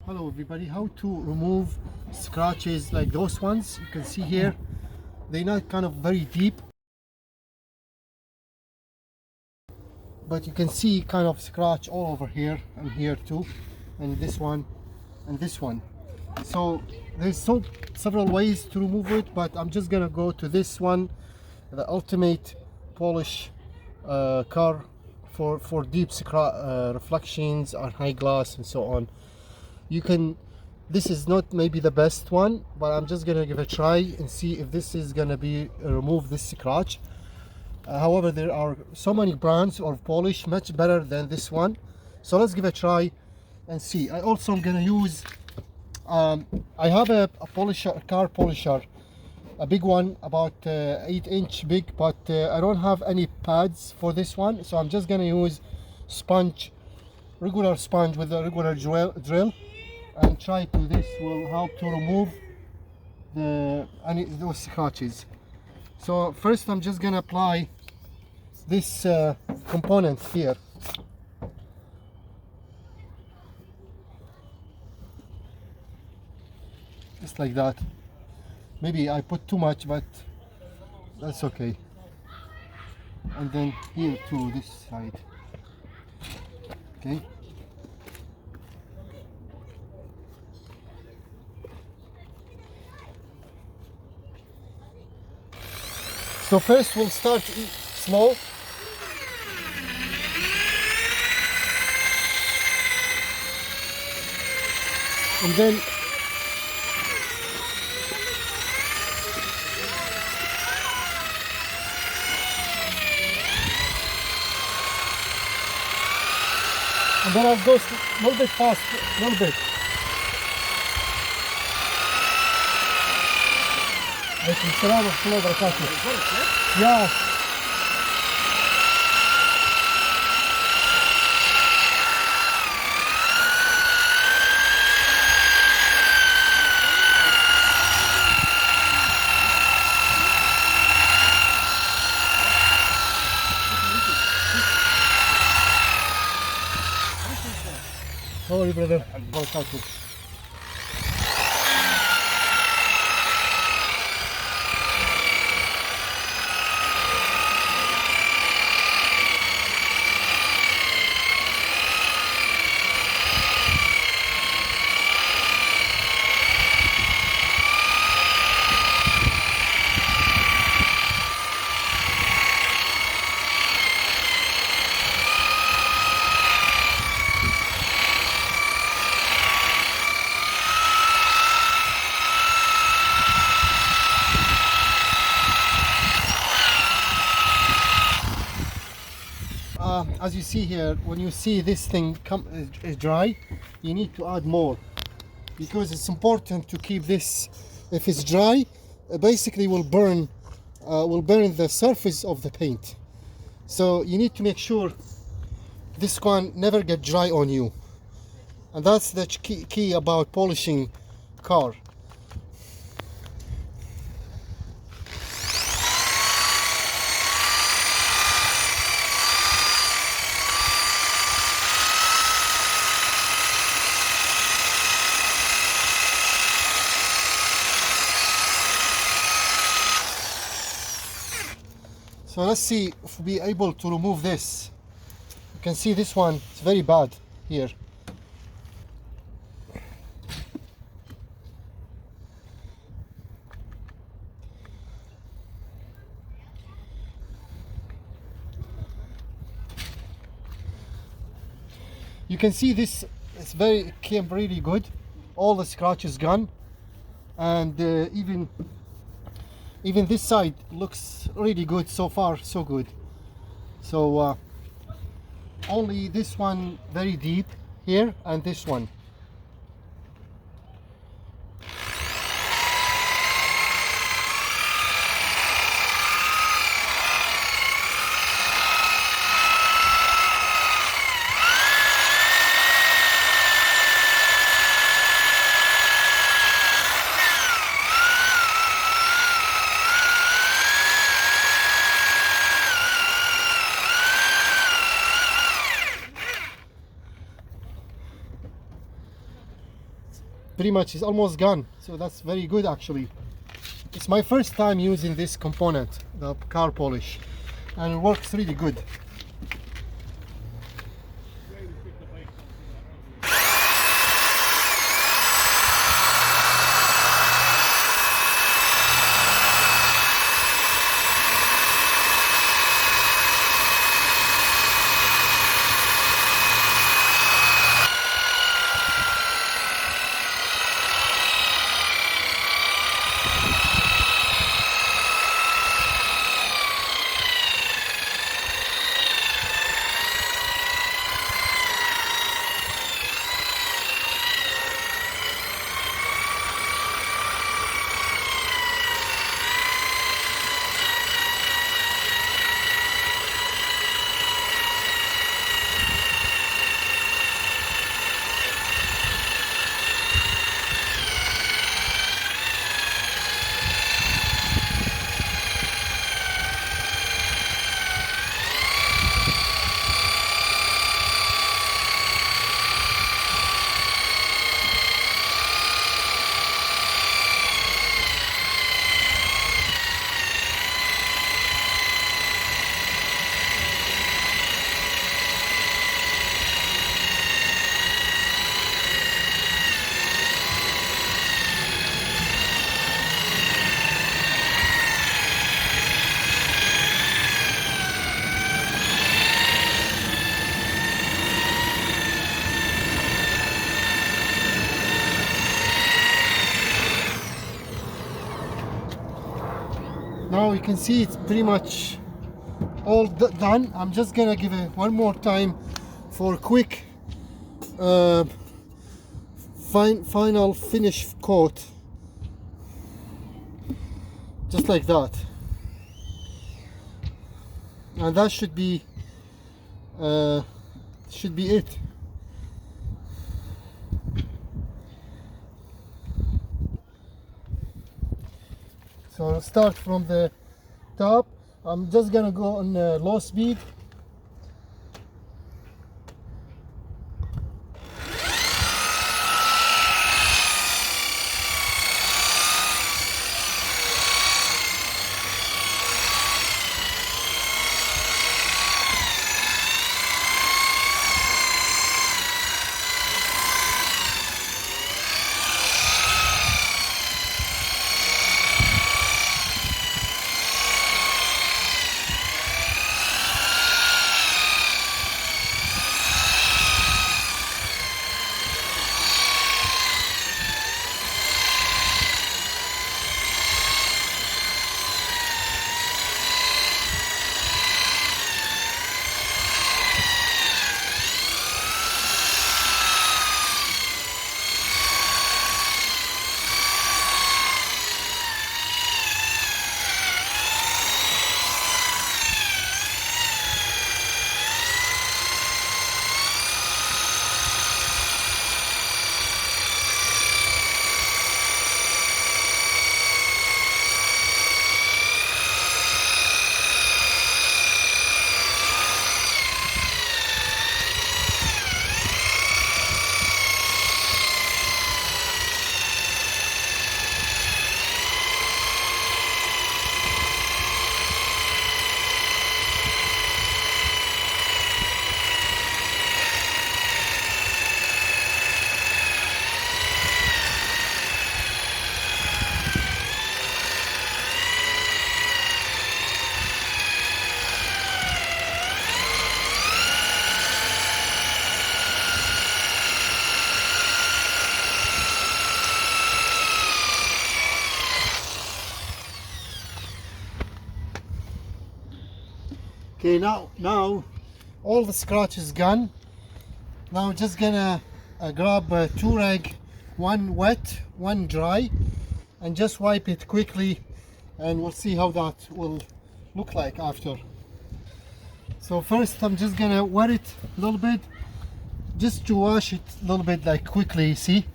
Hello everybody, how to remove scratches like those ones you can see here. They're not kind of very deep, but you can see kind of scratch all over here and here too, and this one and this one. So there's several ways to remove it, but I'm just gonna go to this one, the ultimate polish car for deep reflections on high glass and so on. You can, this is not maybe the best one, but I'm just gonna give a try and see if this is gonna be remove this scratch. However, there are so many brands of polish much better than this one, so let's give a try and see. I also am gonna use I have a polisher, a car polisher, a big one, about 8-inch big, but I don't have any pads for this one, so I'm just gonna use sponge, regular sponge with a regular drill, and try to, this will help to remove those scratches. So first I'm just gonna apply this component here. Just like that. Maybe I put too much, but that's okay. And then here to this side. Okay. So first we'll start slow. And then I'll go a little bit fast, a little bit. عليكم السلام ورحمة الله وبركاته. Yeah. How are you, brother? Barakatuh. As you see here, when you see this thing dry, you need to add more, because it's important to keep this. If it's dry, basically will burn the surface of the paint. So you need to make sure this one never get dry on you, and that's the key about polishing car. So let's see if we'll be able to remove this. You can see this one, it's very bad here. You can see this, it's came really good. All the scratches gone, and even this side looks really good so far, so good. So only this one very deep here, and this one. pretty much is almost gone. So that's very good actually. It's my first time using this component, the car polish, and it works really good. Now you can see it's pretty much all done. I'm just gonna give it one more time for a quick final finish coat, just like that, and that should be it. So I'll start from the top. I'm just gonna go on low speed. Okay, now all the scratch is gone. Now I'm just gonna grab two rag, one wet, one dry, and just wipe it quickly, and we'll see how that will look like after. So first I'm just gonna wet it a little bit, just to wash it a little bit, like quickly. See,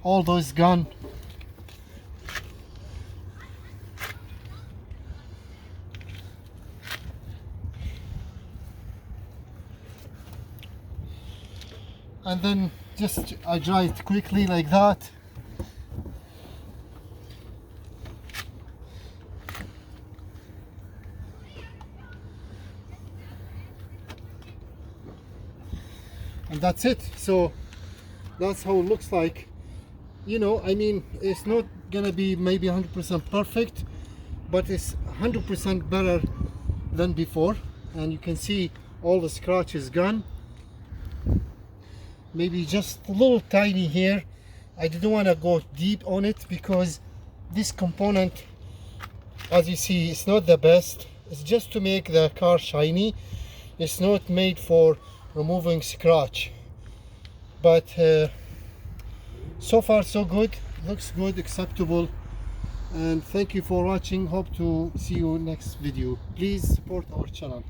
all those gone. And then just I dry it quickly like that. and that's it. So that's how it looks like. You know, I mean, it's not gonna be maybe 100% perfect, but it's 100% better than before. And you can see all the scratch is gone. Maybe just a little tiny here. I didn't want to go deep on it because this component, as you see, it's not the best. It's just to make the car shiny. It's not made for removing scratch. But so far so good. Looks good, acceptable. And thank you for watching. Hope to see you next video. Please support our channel.